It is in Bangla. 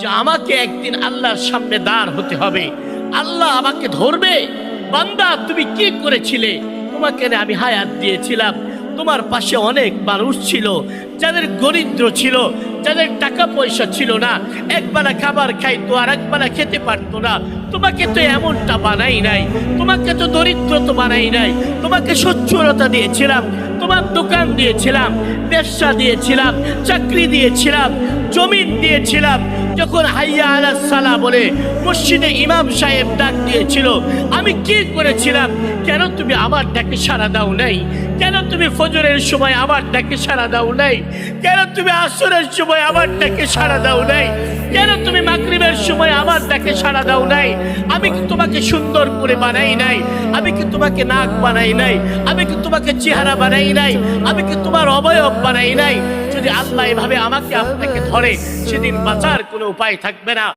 যে আমাকে একদিন আল্লাহর সামনে দাঁড় হতে হবে, আল্লাহ আমাকে ধরবে। বান্দা তুমি কি করেছিলে? তোমাকে আমি হায়াত দিয়েছিলাম, তোমার পাশে অনেক মানুষ ছিল যাদের দরিদ্র ছিল, যাদের টাকা পয়সা ছিল না, একবেলা খাবার খাইতো আর একবেলা খেতে পারতো না। তোমাকে তো এমনটা বানাই নাই, তোমাকে তো দরিদ্র তো বানাই নাই। তোমাকে সচ্ছলতা দিয়েছিলাম, তোমার দোকান দিয়েছিলাম, ব্যবসা দিয়েছিলাম, চাকরি দিয়েছিলাম, জমিন দিয়েছিলাম। যখন হাইয়া আলাস সালাহ বলে মসজিদে ইমাম সাহেব ডাক দিয়েছিল, আমি কি করেছিলাম? কেন তুমি আমার ডাকে সাড়া দাও নাই? কেন তুমি ফজরের সময় আমার ডাকে সাড়া দাও নাই? কেন তুমি আসরের সময় আমার ডাকে সাড়া দাও নাই? কেন তুমি মাগরিবের সময় আমার ডাকে সাড়া দাও নাই? আমি কি তোমাকে সুন্দর করে বানাই নাই? আমি কি তোমাকে নাক বানাই নাই? আমি কি তোমাকে চেহারা বানাই নাই? আমি কি তোমার অবয়ব বানাই নাই? যদি আল্লাহ এভাবে আমাকে আপনাকে ধরে, সেদিন বাঁচার কোনো উপায় থাকবে না।